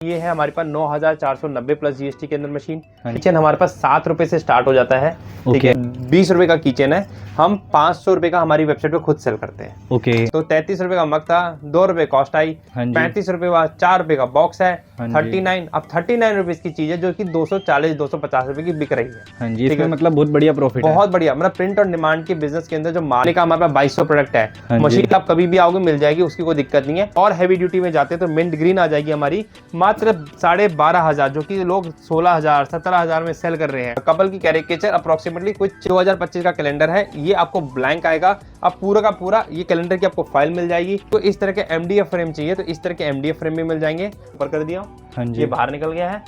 ये है हमारे पास 9490 प्लस जीएसटी के अंदर मशीन। किचन हमारे पास 7 रुपए से स्टार्ट हो जाता है। ठीक है, 20 रुपए का किचन है, हम 500 रुपए का हमारी वेबसाइट पे खुद सेल करते हैं। ओके, तो 33 रुपए का मग था, 2 रुपए कॉस्ट आई, 35 रुपए बाद 4 रुपए का बॉक्स है, 39। अब 39 रुपीज की चीज है जो कि 240-250 रुपए की बिक रही है। हाँ जी, इसमें मतलब बहुत बढ़िया प्रॉफिट है। बहुत बढ़िया, मतलब प्रिंट और डिमांड के बिजनेस के अंदर जो माल का हमारे पास 2200 प्रोडक्ट है। मशीन आप कभी भी आओगे मिल जाएगी, उसकी कोई दिक्कत नहीं है। और हैवी ड्यूटी में जाते हैं तो मिंट ग्रीन आ जाएगी हमारी मात्र 12,500, जो कि लोग 16,000 17,000 में सेल कर रहे हैं। कपल की कैरिकेचर अप्रोक्सीमेटली कुछ 2025 का कैलेंडर है, ये आपको ब्लैंक आएगा। अब पूरा का पूरा ये कैलेंडर की आपको फाइल मिल जाएगी। तो इस तरह के एमडीएफ फ्रेम चाहिए तो इस तरह के एमडीएफ फ्रेम भी मिल जाएंगे। ऊपर कर दिया, ये बाहर निकल गया है,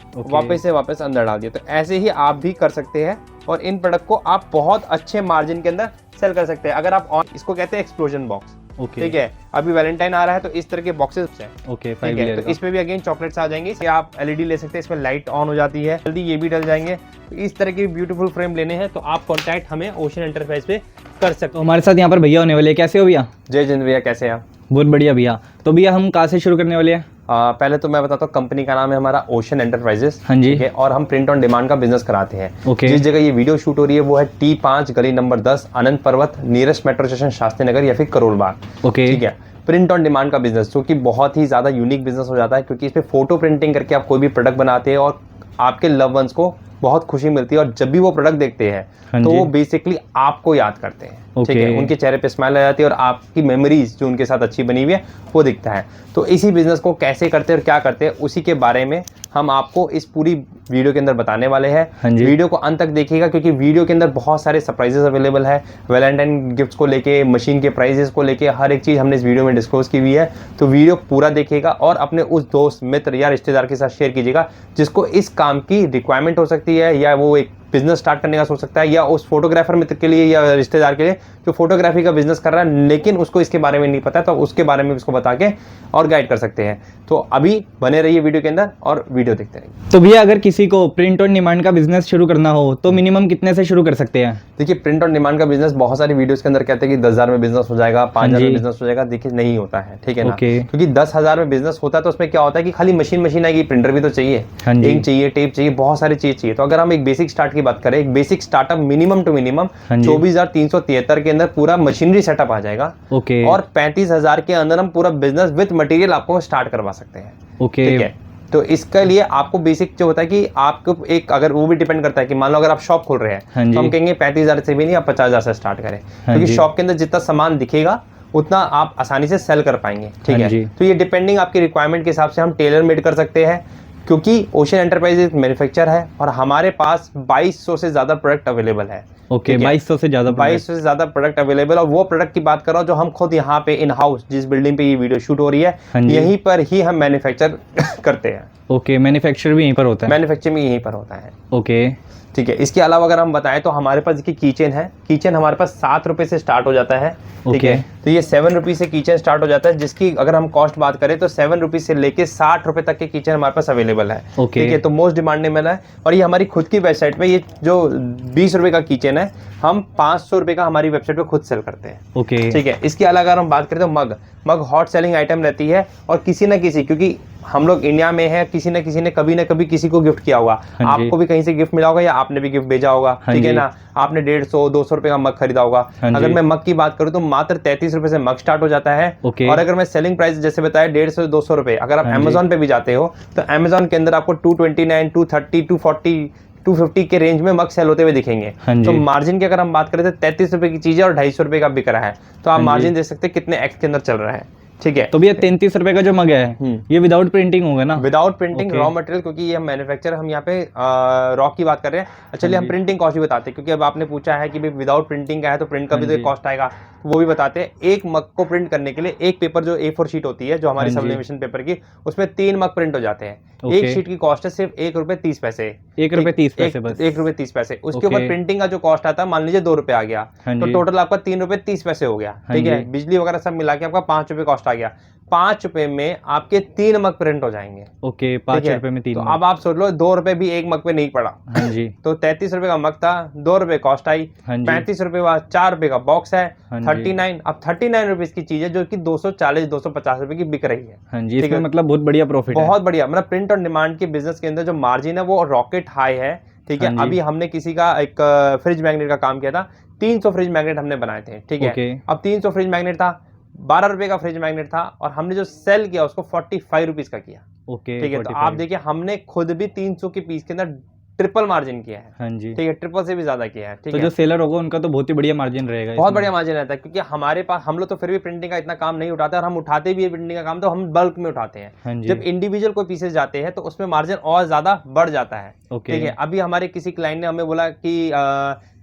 वापस अंदर डाल दिया। तो ऐसे ही आप भी कर सकते हैं और इन प्रोडक्ट को आप बहुत अच्छे मार्जिन के अंदर सेल कर सकते हैं। अगर आप इसको कहते हैं एक्सप्लोजन बॉक्स। ठीक है, अभी वैलेंटाइन आ रहा है तो इस तरह के बॉक्सेस हैं। ओके, ठीक है, तो इसमें भी अगेन चॉकलेट्स आ जाएंगे। आप एलईडी ले सकते हैं, इसमें लाइट ऑन हो जाती है, जल्दी ये भी डल जाएंगे। तो इस तरह के ब्यूटीफुल फ्रेम लेने हैं तो आप कॉन्टैक्ट हमें ओशन एंटरप्राइज पे कर सकते हो। हमारे साथ यहाँ पर भैया होने वाले, कैसे हो भैया? जय जिंद भैया, कैसे हैं आप? बहुत बढ़िया भैया। तो भैया हम कहाँ से शुरू करने वाले हैं? पहले तो मैं बताता हूँ, कंपनी का नाम है हमारा ओशन एंटरप्राइजेस। हाँ जी। ठीक है, और हम प्रिंट ऑन डिमांड का बिजनेस कराते हैं। ओके। जिस जगह ये वीडियो शूट हो रही है वो है T5 गली नंबर 10 आनंद पर्वत, nearest metro station Shastri Nagar या फिर करोल बाग। ओके, ठीक है, प्रिंट ऑन डिमांड का बिजनेस जो कि बहुत ही ज्यादा यूनिक बिजनेस हो जाता है, क्योंकि इसमें फोटो प्रिंटिंग करके आप कोई भी प्रोडक्ट बनाते हैं और आपके लव वंस को बहुत खुशी मिलती है। और जब भी वो प्रोडक्ट देखते हैं तो वो बेसिकली आपको याद करते हैं। ठीक है, उनके चेहरे पे स्माइल आ जाती है और आपकी मेमोरीज जो उनके साथ अच्छी बनी हुई है वो दिखता है। तो इसी बिजनेस को कैसे करते हैं और क्या करते हैं उसी के बारे में हम आपको इस पूरी वीडियो के अंदर बताने वाले हैं। वीडियो को अंत तक देखिएगा, क्योंकि वीडियो के अंदर बहुत सारे सरप्राइजेस अवेलेबल है। वैलेंटाइन गिफ्ट्स को लेके, मशीन के प्राइजेस को लेके, हर एक चीज़ हमने इस वीडियो में डिस्क्लोज की हुई है। तो वीडियो पूरा देखिएगा और अपने उस दोस्त मित्र या रिश्तेदार के साथ शेयर कीजिएगा जिसको इस काम की रिक्वायरमेंट हो सकती है, या वो एक बिजनेस स्टार्ट करने का सोच सकता है, या उस फोटोग्राफर मित्र के लिए या रिश्तेदार के लिए जो फोटोग्राफी का बिजनेस कर रहा है लेकिन उसको इसके बारे में नहीं पता है, तो उसके बारे में उसको बता के और गाइड कर सकते हैं। तो अभी बने रहिए वीडियो के अंदर और वीडियो देखते रहिए। तो भैया अगर किसी को प्रिंट ऑन डिमांड का बिजनेस शुरू करना हो तो मिनिमम कितने से शुरू कर सकते हैं? देखिए, प्रिंट ऑन डिमांड का बिजनेस बहुत सारी वीडियोस के अंदर कहते हैं कि 10,000 में बिजनेस हो जाएगा, 5,000 में बिजनेस हो जाएगा। देखिए, नहीं होता है। ठीक है ना, क्योंकि 10,000 में बिजनेस होता है तो उसमें क्या होता है कि खाली मशीन आएगी, प्रिंटर भी तो चाहिए, इंक चाहिए, टेप चाहिए, बहुत सारी चीज चाहिए। तो अगर हम एक बेसिक स्टार्ट की बात करें, एक basic startup minimum to minimum 24,373 के अंदर पूरा मशीनरी सेटअप आ जाएगा। ओके, और 35,000 के अंदर हम पूरा बिजनेस विद मटेरियल आपको स्टार्ट करवा सकते हैं। ओके, ठीक है, तो इसके लिए आपको बेसिक जो होता है कि आपको एक, अगर वो भी डिपेंड करता है कि मान लो अगर आप शॉप खोल रहे हैं तो हम कहेंगे 35,000 से भी नहीं, आप 50,000 से स्टार्ट करें, क्योंकि शॉप के अंदर जितना सामान दिखेगा उतना आप आसानी से सेल कर पाएंगे। ठीक है, तो ये डिपेंडिंग आपकी रिक्वायरमेंट के हिसाब से हम टेलर मेड कर सकते हैं, क्योंकि ओशन एंटरप्राइजेज मैन्युफैक्चर है और हमारे पास 2200 से ज्यादा प्रोडक्ट अवेलेबल है। ओके, 2200 से ज्यादा प्रोडक्ट अवेलेबल। और वो प्रोडक्ट की बात कर रहा हूँ जो हम खुद यहाँ पे इन हाउस, जिस बिल्डिंग पे ये वीडियो शूट हो रही है, यहीं पर ही हम मैन्युफैक्चर करते हैं। ओके, मैन्युफैक्चर भी यहीं पर होता है? मैन्युफैक्चरिंग यहीं पर होता है। ओके, ठीक है, इसके अलावा अगर हम बताएं तो हमारे पास देखिए किचन है। किचन हमारे पास 7 रुपए से स्टार्ट हो जाता है। ठीक है, तो ये 7 रुपीज से किचन स्टार्ट हो जाता है, जिसकी अगर हम कॉस्ट बात करें तो 7 रुपीज से लेके 60 रुपए तक के किचन हमारे पास अवेलेबल है। ठीक है, तो मोस्ट डिमांडेबल है। और ये हमारी खुद की वेबसाइट पे, ये जो 20 रुपए का किचन है हम 500 रुपए का हमारी वेबसाइट पे खुद सेल करते हैं। ओके, ठीक है, इसके अलावा अगर हम बात करें तो मग हॉट सेलिंग आइटम रहती है। और किसी ना किसी, क्योंकि हम लोग इंडिया में है, किसी न किसी ने कभी ना कभी किसी को गिफ्ट किया होगा। आपको भी कहीं से गिफ्ट मिला होगा या आपने भी गिफ्ट भेजा होगा। ठीक है ना, आपने 150-200 रुपए का मग खरीदा होगा। अगर मैं मग की बात करूं तो मात्र 33 रुपए से मग स्टार्ट हो जाता है। और अगर मैं सेलिंग प्राइस जैसे बताया 150 से 200 रुपए, अगर आप अमेजोन पे भी जाते हो तो अमेजोन के अंदर आपको 229, 230, 240, 250 के रेंज में मग सेल होते हुए दिखेंगे। तो मार्जिन की अगर हम बात करें तो 33 रुपए की चीज है और 250 रुपए का बिक रहा है। तो आप मार्जिन देख सकते हैं कितने एक्स के अंदर चल रहा है। ठीक है, तो भैया 33 रुपए का जो मग है ये विदाउट प्रिंटिंग होगा ना? विदाउट प्रिंटिंग, रॉ मटेरियल, क्योंकि ये हम मैन्युफैक्चर, हम यहाँ पे रॉ की बात कर रहे हैं। चलिए हम प्रिंटिंग कॉस्ट भी बताते हैं, क्योंकि अब आपने पूछा है कि भाई विदाउट प्रिंटिंग का है तो प्रिंट का भी तो कॉस्ट आएगा, वो भी बताते हैं। एक मग को प्रिंट करने के लिए एक पेपर जो A4 शीट होती है, जो हमारी सब्लिमेशन पेपर की, उसमें 3 मग प्रिंट हो जाते हैं। एक शीट की कॉस्ट है सिर्फ ₹1.30। ₹1.30 बस। ₹1.30 उसके ओके। ऊपर प्रिंटिंग का जो कॉस्ट आता है, मान लीजिए ₹2 आ गया, हाँ तो जी। टोटल आपका ₹3.30 हो गया। हाँ ठीक है, जी। बिजली वगैरह सब मिला के आपका ₹5 कॉस्ट आ गया। ₹5 में आपके 3 मग प्रिंट हो जाएंगे। ओके, ठीक ₹5 है, में तो 3 मग। अब आप सोच लो ₹2 भी एक मग पे नहीं पड़ा। हाँ जी। तो ₹33 का मग था, ₹2 कॉस्ट आई, हाँ जी। ₹35 हुआ, ₹4 का बॉक्स है, हाँ जी। 39। अब ₹39 की चीज है जो कि ₹240-250 की बिक रही है। हाँ जी, ठीक इसमें है, मतलब बहुत बढ़िया प्रॉफिट है। बहुत बढ़िया, मतलब प्रिंट और डिमांड के बिजनेस के अंदर जो मार्जिन है वो रॉकेट हाई है। ठीक हाँ है, जी। अभी हमने किसी का एक फ्रिज मैग्नेट का काम किया था, 300 फ्रिज मैग्नेट हमने बनाए थे। ठीक है, ओके। अब 300 फ्रिज मैग्नेट था, ₹12 का फ्रिज मैग्नेट था, और हमने जो सेल किया उसको ₹45 का किया। ओके, ठीक है, तो आप 45। देखिए हमने खुद भी 300 के पीस के अंदर ट्रिपल मार्जिन किया है। हाँ जी। ठीक है, ट्रिपल से भी ज्यादा किया है। ठीक तो है, जो सेलर होगा उनका तो बहुत ही बढ़िया मार्जिन रहेगा बहुत इसमें। बढ़िया मार्जिन रहता है, क्योंकि हमारे पास, हम लोग तो फिर भी प्रिंटिंग का इतना काम नहीं उठाते, और हम उठाते भी है प्रिंटिंग का काम तो हम बल्क में उठाते हैं। हाँ जी। जब इंडिविजुअल कोई पीसेस जाते हैं तो उसमें मार्जिन और ज्यादा बढ़ जाता है। ओके। ठीक है, अभी हमारे किसी क्लाइंट ने हमें बोला कि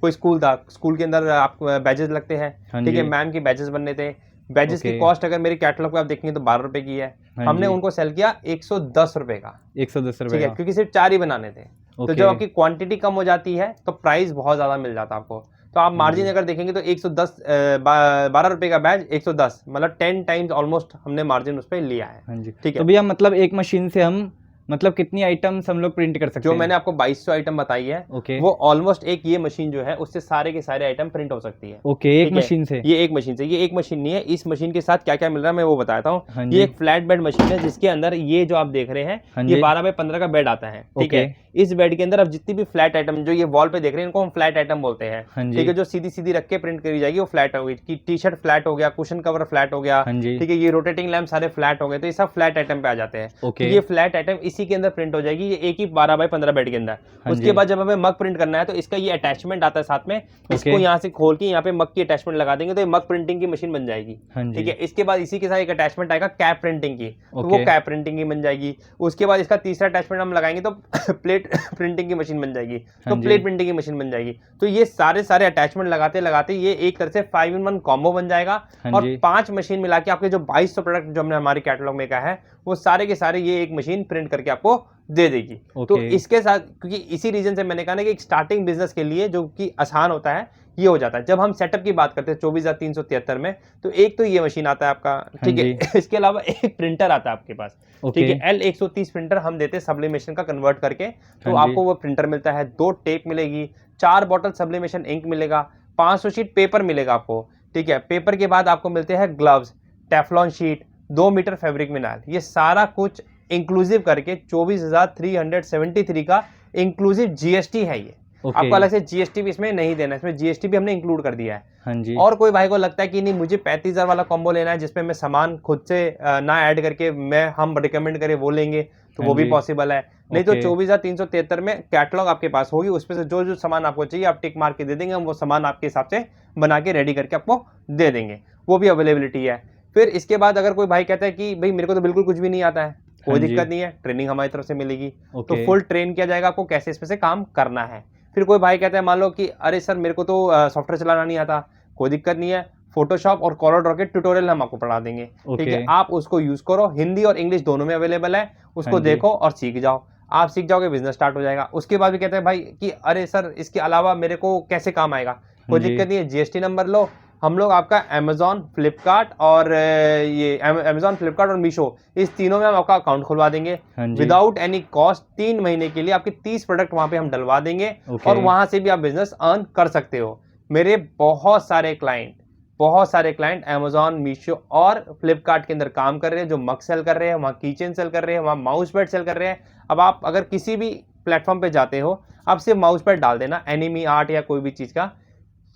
कोई स्कूल था, स्कूल के अंदर आप बैजेस लगते हैं। हाँ ठीक है, जी। मैम के बैजेस बनने थे, बैजेस की ओके। कॉस्ट अगर मेरी कैटलॉग पे आप देखेंगे तो ₹12 की है। हाँ हमने जी। उनको सेल किया ₹110 का। ₹110 ठीक है, का। क्योंकि सिर्फ 4 ही बनाने थे। तो ओके। जब आपकी क्वांटिटी कम हो जाती है तो प्राइस बहुत ज्यादा मिल जाता है आपको। तो आप हाँ मार्जिन जी। अगर देखेंगे तो 110 ₹12 का बैच 110, मतलब 10 टाइम्स ऑलमोस्ट हमने मार्जिन उस पर लिया है। हाँ जी। ठीक तो है, भैया मतलब एक मशीन से हम मतलब कितनी आइटम्स हम लोग प्रिंट कर सकते जो हैं? मैंने आपको 2200 आइटम बताई है, ओके। वो ऑलमोस्ट एक ये मशीन जो है उससे सारे के सारे आइटम प्रिंट हो सकती है। ओके, एक ठीक है, मशीन से। ये एक मशीन से, ये एक मशीन नहीं है, इस मशीन के साथ क्या क्या मिल रहा है मैं वो बताता हूँ। हाँ ये जी। एक फ्लैट बेड मशीन है जिसके अंदर ये जो आप देख रहे हैं, हाँ ये जी। 12x15 का बेड आता है। ठीक ओके। है, इस बेड के अंदर अब जितनी भी फ्लैट आइटम जो ये वॉल पे देख रहे हैं इनको हम फ्लैट आइटम बोलते हैं। हाँ जी। ठीक है, जो सीधी सीधी रख के प्रिंट करी जाएगी वो फ्लैट होगी, कि टी शर्ट फ्लैट हो गया, कुशन कवर फ्लैट हो गया। हाँ जी। ठीक है, ये रोटेटिंग लैम्प सारे फ्लैट हो गए, तो ये सब फ्लैट आइटम पे आ जाते हैं। तो ओके। ये फ्लैट आइटम इसी के अंदर प्रिंट हो जाएगी, ये एक ही 12x15 बेड के अंदर। हाँ उसके जी। बाद जब हमें मग प्रिंट करना है तो इसका ये अटैचमेंट आता है साथ में, इसको यहाँ से खोल के यहाँ पे मग की अटैचमेंट लगा देंगे तो ये मग प्रिंटिंग की मशीन बन जाएगी। हाँ जी। ठीक है, इसके बाद इसी के साथ एक अटैचमेंट आएगा कैप प्रिंटिंग की, तो वो ओके। कैप प्रिंटिंग की बन जाएगी। उसके बाद इसका तीसरा अटैचमेंट हम लगाएंगे तो प्लेट प्रिंटिंग की मशीन बन जाएगी, तो हाँ जी। प्लेट प्रिंटिंग की मशीन बन जाएगी। तो ये सारे सारे अटैचमेंट लगाते लगाते ये एक तरह से 5-in-1 कॉम्बो बन जाएगा। हाँ और जी। 5 मशीन मिला के आपके जो 2200 प्रोडक्ट जो हमने हमारे कैटलॉग में कहा है वो सारे के सारे ये एक मशीन प्रिंट करके आपको दे देगी। तो ओके। इसके साथ, क्योंकि इसी रीजन से मैंने कहा ना कि एक स्टार्टिंग बिजनेस के लिए जो कि आसान होता है ये हो जाता है। जब हम सेटअप की बात करते हैं 24,373 में, तो एक तो ये मशीन आता है आपका। ठीक है, इसके अलावा एक प्रिंटर आता है आपके पास। ठीक है, L130 प्रिंटर हम देते हैं सब्लिमेशन का कन्वर्ट करके, तो हाँ जी। आपको वो प्रिंटर मिलता है, 2 टेप मिलेगी, 4 बॉटल सब्लिमेशन इंक मिलेगा, 500 शीट पेपर मिलेगा आपको। ठीक है, पेपर के बाद आपको मिलते हैं gloves, Teflon sheet, 2 metre fabric मिनाल, ये सारा कुछ इंक्लूसिव करके 24,373 का इंक्लूसिव जीएसटी है ये। ओके। आपको अलग से जीएसटी भी इसमें नहीं देना है, इसमें जीएसटी भी हमने इंक्लूड कर दिया है। हाँ जी। और कोई भाई को लगता है कि नहीं मुझे 35,000 वाला कॉम्बो लेना है जिसमें मैं सामान खुद से ना ऐड करके हम रिकमेंड करें वो लेंगे, तो हाँ वो भी जी। पॉसिबल है। नहीं तो ओके। 24,373 में कैटलॉग आपके पास होगी, उसमें से जो जो सामान आपको चाहिए आप टिक मार के दे देंगे, हम वो सामान आपके हिसाब से बना के रेडी करके आपको दे देंगे, वो भी अवेलेबिलिटी है। फिर इसके बाद अगर कोई भाई कहता है कि भाई मेरे को तो बिल्कुल कुछ भी नहीं आता है, कोई हाँ जी। दिक्कत नहीं है, ट्रेनिंग हमारी तरफ से मिलेगी। तो ओके। फुल ट्रेन किया जाएगा आपको कैसे इसमें से काम करना है। फिर कोई भाई कहता है मान लो कि अरे सर मेरे को तो सॉफ्टवेयर चलाना नहीं आता, कोई दिक्कत नहीं है, फोटोशॉप और कॉलर ड्रॉ के ट्यूटोरियल हम आपको पढ़ा देंगे। ठीक है, ओके। आप उसको यूज करो, हिंदी और इंग्लिश दोनों में अवेलेबल है, उसको हाँ जी। देखो और सीख जाओ। आप सीख जाओगे, बिजनेस स्टार्ट हो जाएगा। उसके बाद भी कहते हैं भाई कि अरे सर इसके अलावा मेरे को कैसे काम आएगा, कोई जी। दिक्कत नहीं है, जीएसटी नंबर लो, हम लोग आपका अमेजॉन फ्लिपकार्ट और मीशो, इस तीनों में हम आपका अकाउंट खुलवा देंगे हाँ जी। Without any cost. 3 महीने के लिए आपके 30 प्रोडक्ट वहां पे हम डलवा देंगे, ओके। और वहां से भी आप बिजनेस अर्न कर सकते हो। मेरे बहुत सारे क्लाइंट अमेजॉन, मीशो और फ्लिपकार्ट के अंदर काम कर रहे हैं, जो मग सेल कर रहे हैं, वहाँ किचन सेल कर रहे हैं, वहाँ माउस पैड सेल कर रहे हैं। अब आप अगर किसी भी प्लेटफॉर्म पे जाते हो, आप सिर्फ माउस पैड डाल देना, एनिमी आर्ट या कोई भी चीज़ का,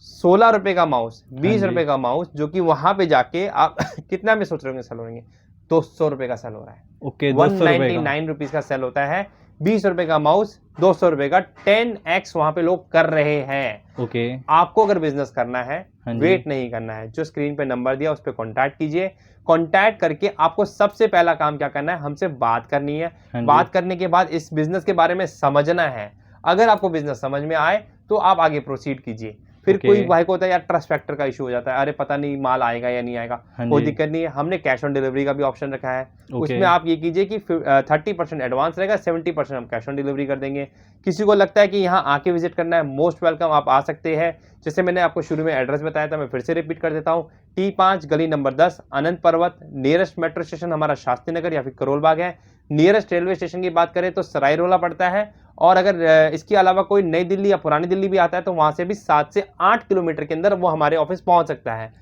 ₹16 का माउस, ₹20 का माउस, जो कि वहां पे जाके आप कितना में सोच रहे होंगे सेल होंगे, ₹200 का सेल हो रहा है। ओके, ₹200 का। ₹199 का सेल होता है, ₹20 का माउस, ₹200 का, 10x वहां पे लोग कर रहे हैं। ओके। आपको अगर बिजनेस करना है, हाँ जी। वेट नहीं करना है, जो स्क्रीन पे नंबर दिया उस पर कॉन्टैक्ट कीजिए। कॉन्टैक्ट करके आपको सबसे पहला काम क्या करना है, हमसे बात करनी है। हाँ जी। बात करने के बाद इस बिजनेस के बारे में समझना है। अगर आपको बिजनेस समझ में आए तो आप आगे प्रोसीड कीजिए, फिर कोई भाई को होता है यार ट्रस्ट फैक्टर का इशू हो जाता है, अरे पता नहीं माल आएगा या नहीं आएगा, कोई दिक्कत नहीं है, हमने कैश ऑन डिलीवरी का भी ऑप्शन रखा है। उसमें आप ये कीजिए कि 30% एडवांस रहेगा, 70% हम कैश ऑन डिलीवरी कर देंगे। किसी को लगता है कि यहाँ आके विजिट करना है, मोस्ट वेलकम, आप आ सकते हैं। जैसे मैंने आपको शुरू में एड्रेस बताया था, मैं फिर से रिपीट कर देता हूँ, T5 गली नंबर 10 अनंत पर्वत। नियरेस्ट मेट्रो स्टेशन हमारा शास्त्री नगर या फिर करोल बाग है। नियरेस्ट रेलवे स्टेशन की बात करें तो सराय रोला पड़ता है, और अगर इसके अलावा कोई नई दिल्ली या पुरानी दिल्ली भी आता है तो वहां से भी 7 से 8 किलोमीटर के अंदर वो हमारे ऑफिस पहुंच सकता है।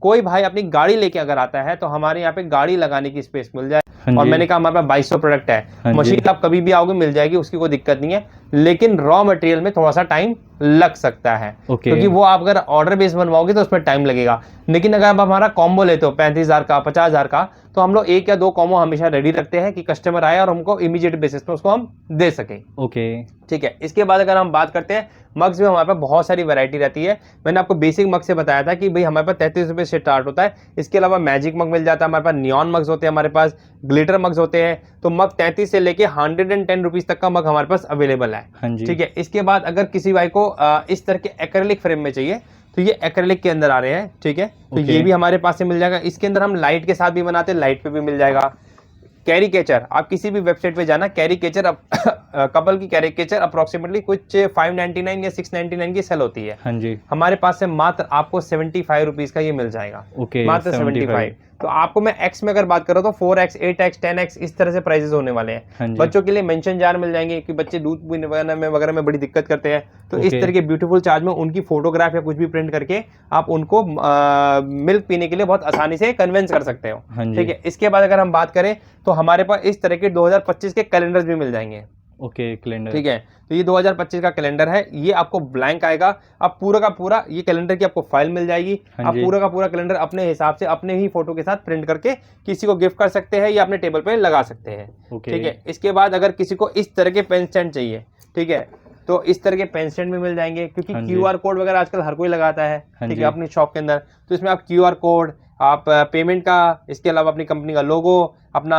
कोई भाई अपनी गाड़ी लेके अगर आता है तो हमारे यहाँ पे गाड़ी लगाने की स्पेस मिल जाए। और मैंने कहा हमारे पास 2200 प्रोडक्ट है, मशीन आप कभी भी आओगे मिल जाएगी, उसकी कोई दिक्कत नहीं है, लेकिन रॉ मटेरियल में थोड़ा सा टाइम लग सकता है, क्योंकि वो आप अगर ऑर्डर बेस बनवाओगे तो उसमें टाइम लगेगा। लेकिन अगर आप हमारा कॉम्बो लेते हो 35,000 का, 50,000 का, तो हम लोग 1 या 2 कॉम्बो हमेशा रेडी रखते हैं कि कस्टमर आए और हमको इमीडिएट बेसिस पे उसको हम दे सके। ठीक है। इसके बाद अगर हम बात करते हैं मग्स में, हमारे पास बहुत सारी वैरायटी रहती है। मैंने आपको बेसिक मग से बताया था कि भाई हमारे पास 33 रुपये से स्टार्ट होता है। इसके अलावा मैजिक मग मिल जाता है, हमारे पास नियॉन मग्स होते हैं, हमारे पास ग्लिटर मग्स होते हैं। तो मग 33 से लेके 110 रुपीज तक का मग हमारे पास अवेलेबल है। ठीक है। इसके बाद अगर किसी भाई को इस तरह के एक्रेलिक फ्रेम में चाहिए तो ये एक्रेलिक के अंदर आ रहे हैं। ठीक है। तो ये भी हमारे पास से मिल जाएगा। इसके अंदर हम लाइट के साथ भी बनाते हैं, लाइट पे भी मिल जाएगा। कैरिकेचर, आप किसी भी वेबसाइट पे जाना, कैरिकेचर कपल की कैरिकेचर अप्रोक्सीमेटली कुछ 599 या 699 की सेल होती है। हमारे पास से मात्र आपको 75 रुपीज का ये मिल जाएगा। मात्र 75। तो आपको मैं एक्स में अगर बात करूँ तो 4x, 8x, 10x इस तरह से प्राइसेस होने वाले हैं। बच्चों के लिए मेंशन जार मिल जाएंगे कि बच्चे दूध वगैरह में बड़ी दिक्कत करते हैं, तो इस तरह के ब्यूटीफुल चार्ज में उनकी फोटोग्राफ या कुछ भी प्रिंट करके आप उनको मिल्क पीने के लिए बहुत आसानी से कन्विंस कर सकते हो। ठीक है। इसके बाद अगर हम बात करें तो हमारे पास इस तरह के 2025 के कैलेंडर भी मिल जाएंगे। कैलेंडर। ठीक है। तो ये 2025 का कैलेंडर है, ये आपको ब्लैंक आएगा। आप पूरा का पूरा ये कैलेंडर की आपको फाइल मिल जाएगी। आप पूरा का पूरा कैलेंडर अपने हिसाब से अपने ही फोटो के साथ प्रिंट करके किसी को गिफ्ट कर सकते हैं या अपने टेबल पे लगा सकते हैं। ठीक है। इसके बाद अगर किसी को इस तरह के पेन स्टैंड चाहिए, ठीक है, तो इस तरह के पेन स्टैंड भी मिल जाएंगे, क्योंकि QR कोड वगैरह आजकल हर कोई लगाता है। ठीक है। अपनी शॉप के अंदर, तो इसमें आप QR कोड, आप पेमेंट का, इसके अलावा अपनी कंपनी का लोगो, अपना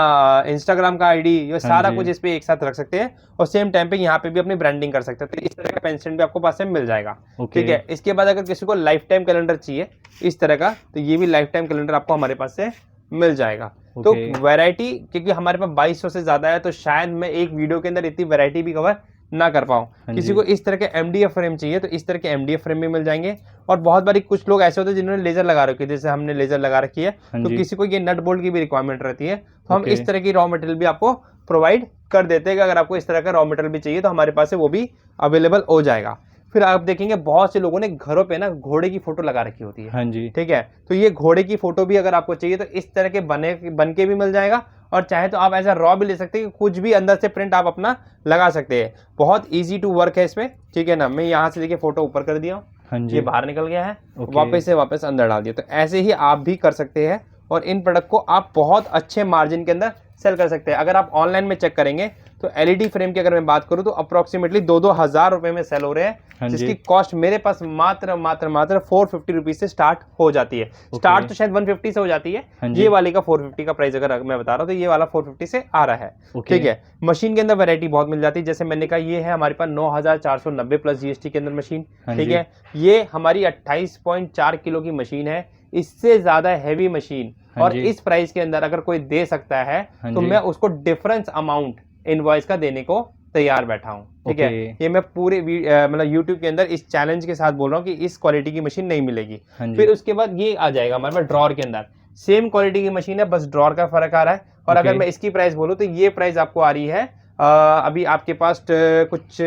इंस्टाग्राम का ID, ये सारा कुछ इस पे एक साथ रख सकते हैं और सेम टाइम पे यहाँ पे भी अपनी ब्रांडिंग कर सकते हैं। तो इस तरह का पेन स्टैंड भी आपको पास से मिल जाएगा। ठीक है। इसके बाद अगर किसी को लाइफ टाइम कैलेंडर चाहिए इस तरह का, तो ये भी लाइफ टाइम कैलेंडर आपको हमारे पास से मिल जाएगा। तो वैरायटी, क्योंकि हमारे पास 2200 से ज्यादा है, तो शायद मैं एक वीडियो के अंदर इतनी वैरायटी भी कवर ना कर पाऊँ। किसी को इस तरह के MDF फ्रेम चाहिए तो इस तरह के MDF फ्रेम भी मिल जाएंगे। और बहुत बारी कुछ लोग ऐसे होते हैं जिन्होंने लेजर लगा रखी है, जैसे हमने लेजर लगा रखी है, तो किसी को ये नट बोल्ट की भी रिक्वायरमेंट रहती है, तो हम इस तरह की रॉ मटेरियल भी आपको प्रोवाइड कर देते हैं। अगर आपको इस तरह का रॉ मटेरियल भी चाहिए तो हमारे पास से वो भी अवेलेबल हो जाएगा। फिर आप देखेंगे बहुत से लोगों ने घरों पे ना घोड़े की फोटो लगा रखी होती है। ठीक है। तो ये घोड़े की फोटो भी अगर आपको चाहिए तो इस तरह के बन के भी मिल जाएगा, और चाहे तो आप ऐसा रॉ भी ले सकते हैं, कुछ भी अंदर से प्रिंट आप अपना लगा सकते हैं। बहुत इजी टू वर्क है इसमें। ठीक है ना। मैं यहाँ से देखिए फोटो ऊपर कर दिया हूँ, ये बाहर निकल गया है, वापस से वापस अंदर डाल दिया। तो ऐसे ही आप भी कर सकते हैं और इन प्रोडक्ट को आप बहुत अच्छे मार्जिन के अंदर सेल कर सकते हैं। अगर आप ऑनलाइन में चेक करेंगे तो LED फ्रेम की अगर मैं बात करूं तो अप्रोक्सीमेटली 2-2 हज़ार रुपए में सेल हो रहे हैं, जिसकी कॉस्ट मेरे पास मात्र 450 रुपीज से स्टार्ट हो जाती है। स्टार्ट तो शायद 150 से हो जाती है, ये वाले का 450 का प्राइस अगर मैं बता रहा हूँ तो ये वाला 450 से आ रहा है। ठीक है। मशीन के अंदर वैरायटी बहुत मिल जाती है, जैसे मैंने कहा ये है हमारे पास 9490 प्लस GST के अंदर मशीन। ठीक है। ये हमारी 28.4 किलो की मशीन है। इससे ज्यादा हैवी मशीन और इस प्राइस के अंदर अगर कोई दे सकता है तो मैं उसको डिफरेंस अमाउंट इनवॉइस का देने को तैयार बैठा हूं। ठीक है। ये मैं पूरे मतलब YouTube के अंदर इस चैलेंज के साथ बोल रहा हूँ कि इस क्वालिटी की मशीन नहीं मिलेगी। फिर उसके बाद ये आ जाएगा हमारे पास ड्रॉर के अंदर, सेम क्वालिटी की मशीन है, बस ड्रॉर का फर्क आ रहा है। और अगर मैं इसकी प्राइस बोलूँ तो ये प्राइस आपको आ रही है अभी आपके पास कुछ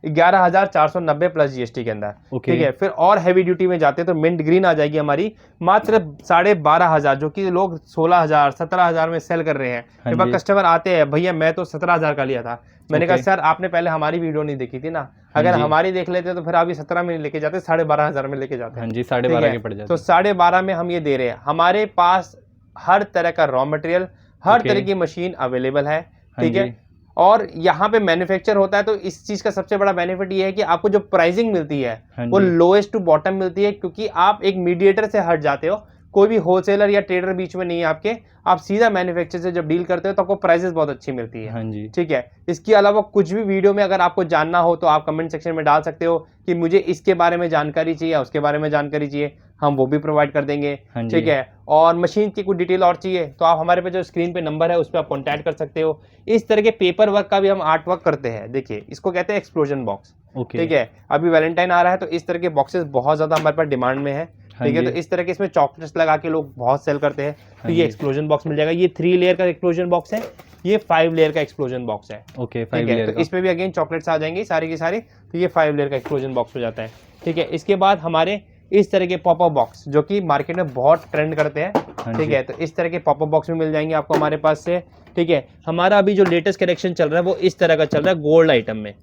11,490 प्लस GST के अंदर। ठीक है। फिर और हैवी ड्यूटी में जाते हैं तो मिंट ग्रीन आ जाएगी हमारी मात्र 12,500, जो कि लोग 16,000 17,000 में सेल कर रहे हैं। मेरे पास कस्टमर आते हैं, भैया मैं तो 17,000 का लिया था। मैंने कहा सर आपने पहले हमारी वीडियो नहीं देखी थी ना, अगर हमारी देख लेते तो फिर आप ये 17 में लेके जाते, 12,500 में लेके जाते हैं। 12,500 के पड़ जाते। तो 12,500 में हम ये दे रहे हैं। हमारे पास हर तरह का रॉ मटेरियल, हर तरह की मशीन अवेलेबल है। ठीक है। और यहाँ पे मैन्युफैक्चर होता है, तो इस चीज का सबसे बड़ा बेनिफिट ये है कि आपको जो प्राइसिंग मिलती है वो लोएस्ट टू बॉटम मिलती है, क्योंकि आप एक मीडिएटर से हट जाते हो। कोई भी होलसेलर या ट्रेडर बीच में नहीं है आपके, आप सीधा मैन्युफैक्चरर से जब डील करते हो तो आपको प्राइसेस बहुत अच्छी मिलती है। हाँ जी। ठीक है, इसके अलावा कुछ भी वीडियो में अगर आपको जानना हो तो आप कमेंट सेक्शन में डाल सकते हो कि मुझे इसके बारे में जानकारी चाहिए या उसके बारे में जानकारी चाहिए, हम वो भी प्रोवाइड कर देंगे। हाँ जी। ठीक है, और मशीन की कोई डिटेल और चाहिए तो आप हमारे पे जो स्क्रीन पे नंबर है उस पर आप कॉन्टैक्ट कर सकते हो। इस तरह के पेपर वर्क का भी हम आर्ट वर्क करते हैं। देखिए, इसको कहते हैं एक्सप्लोजन बॉक्स। ओके। ठीक है, अभी वैलेंटाइन आ रहा है तो इस तरह के बॉक्सेस बहुत ज़्यादा हमारे पास डिमांड में है। ठीक है, तो इस तरह के इसमें चॉकलेट्स लगा के लोग बहुत सेल करते हैं। तो ये एक्सप्लोजन बॉक्स मिल जाएगा। ये 3 लेयर का एक्सप्लोजन बॉक्स है, ये 5 लेयर का एक्सप्लोजन बॉक्स है। ओके, 5 ठीक है, लेयर तो इसमें भी अगेन चॉकलेट्स आ जाएंगी सारी की सारी। तो ये 5 लेयर का एक्सप्लोजन बॉक्स हो जाता है। ठीक है, इसके बाद हमारे इस तरह के पॉपअप बॉक्स जो कि मार्केट में बहुत ट्रेंड करते हैं। ठीक है, तो इस तरह के पॉपअप बॉक्स भी मिल जाएंगे आपको हमारे पास से। ठीक है, हमारा अभी जो लेटेस्ट कलेक्शन चल रहा है वो इस तरह का चल रहा है गोल्ड आइटम में।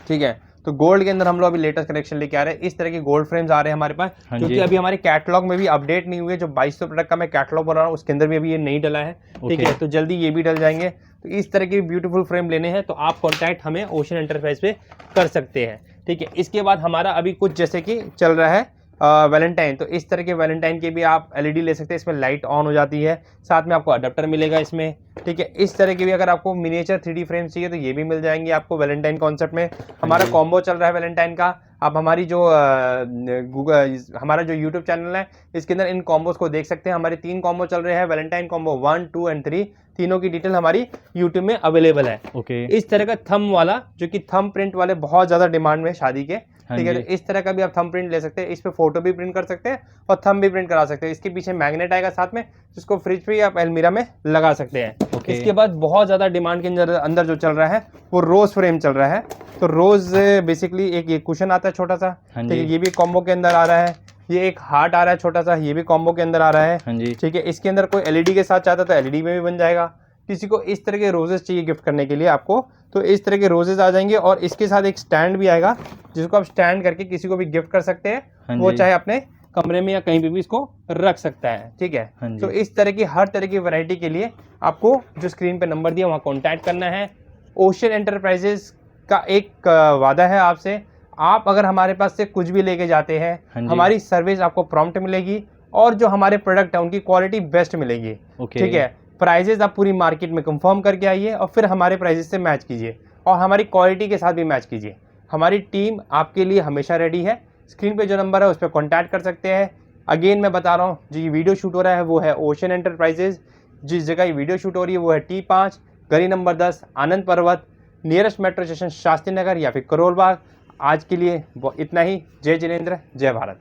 ठीक है, तो गोल्ड के अंदर हम लोग अभी लेटेस्ट कलेक्शन लेके आ रहे हैं। इस तरह के गोल्ड फ्रेम्स आ रहे हैं हमारे पास, क्योंकि अभी हमारे कैटलॉग में भी अपडेट नहीं हुए। जो 2200 प्रोडक्ट का मैं कैटलॉग बना रहा हूँ उसके अंदर भी अभी ये नहीं डला है। ठीक है, तो जल्दी ये भी डल जाएंगे। तो इस तरह के ब्यूटीफुल फ्रेम लेने हैं तो आप कॉन्टैक्ट हमें ओशन एंटरप्राइज पे कर सकते हैं। ठीक है, इसके बाद हमारा अभी कुछ जैसे कि चल रहा है वैलेंटाइन, तो इस तरह के वैलेंटाइन के भी आप एलईडी ले सकते हैं। इसमें लाइट ऑन हो जाती है, साथ में आपको अडेप्टर मिलेगा इसमें। ठीक है, इस तरह के भी अगर आपको मिनिएचर 3D फ्रेम चाहिए तो ये भी मिल जाएंगे आपको वैलेंटाइन कॉन्सेप्ट में। हमारा कॉम्बो चल रहा है वैलेंटाइन का। आप हमारी जो गूगल हमारा जो यूट्यूब चैनल है इसके अंदर इन कॉम्बोज को देख सकते हैं। हमारे 3 कॉम्बो चल रहे हैं, वैलेंटाइन कॉम्बो 1, 2 एंड 3। तीनों की डिटेल हमारी यूट्यूब में अवेलेबल है। ओके। इस तरह का थंब वाला जो कि थंब प्रिंट वाले बहुत ज़्यादा डिमांड में शादी के। ठीक है, तो इस तरह का भी आप थंब प्रिंट ले सकते हैं। इस पे फोटो भी प्रिंट कर सकते हैं और थंब भी प्रिंट करा सकते हैं। इसके पीछे मैग्नेट आएगा साथ में, जिसको फ्रिज पे या अलमीरा में लगा सकते हैं। इसके बाद बहुत ज़्यादा डिमांड के अंदर जो चल रहा है वो रोज फ्रेम चल रहा है। तो रोज बेसिकली एक ये कुशन आता है छोटा सा। ठीक है, ये भी कॉम्बो के अंदर आ रहा है। ये एक हार्ट आ रहा है छोटा सा, ये भी कॉम्बो के अंदर आ रहा है। ठीक है, इसके अंदर कोई एलईडी के साथ चाहता है तो एलईडी में भी बन जाएगा। किसी को इस तरह के रोजेस चाहिए गिफ्ट करने के लिए आपको, तो इस तरह के रोजेस आ जाएंगे और इसके साथ एक स्टैंड भी आएगा जिसको आप स्टैंड करके किसी को भी गिफ्ट कर सकते हैं। वो चाहे अपने कमरे में या कहीं पे भी इसको रख सकता है। ठीक है, तो इस तरह की हर तरह की वैरायटी के लिए आपको जो स्क्रीन पे नंबर दिया वहाँ कॉन्टैक्ट करना है। ओशन एंटरप्राइजेस का एक वादा है आपसे, आप अगर हमारे पास से कुछ भी लेके जाते हैं हमारी सर्विस आपको प्रॉम्प्ट मिलेगी और जो हमारे प्रोडक्ट है उनकी क्वालिटी बेस्ट मिलेगी। ठीक है, प्राइजेस आप पूरी मार्केट में कंफर्म करके आइए और फिर हमारे प्राइजेस से मैच कीजिए और हमारी क्वालिटी के साथ भी मैच कीजिए। हमारी टीम आपके लिए हमेशा रेडी है। स्क्रीन पे जो नंबर है उस पर कॉन्टैक्ट कर सकते हैं। अगेन मैं बता रहा हूँ, जो ये वीडियो शूट हो रहा है वो है ओशन एंटरप्राइजेज। जिस जगह ये वीडियो शूट हो रही है वो है T5 गली नंबर 10 आनंद पर्वत, nearest metro station Shastri Nagar या फिर करोल बाग। आज के लिए इतना ही। जय जिनेंद्र, जय भारत।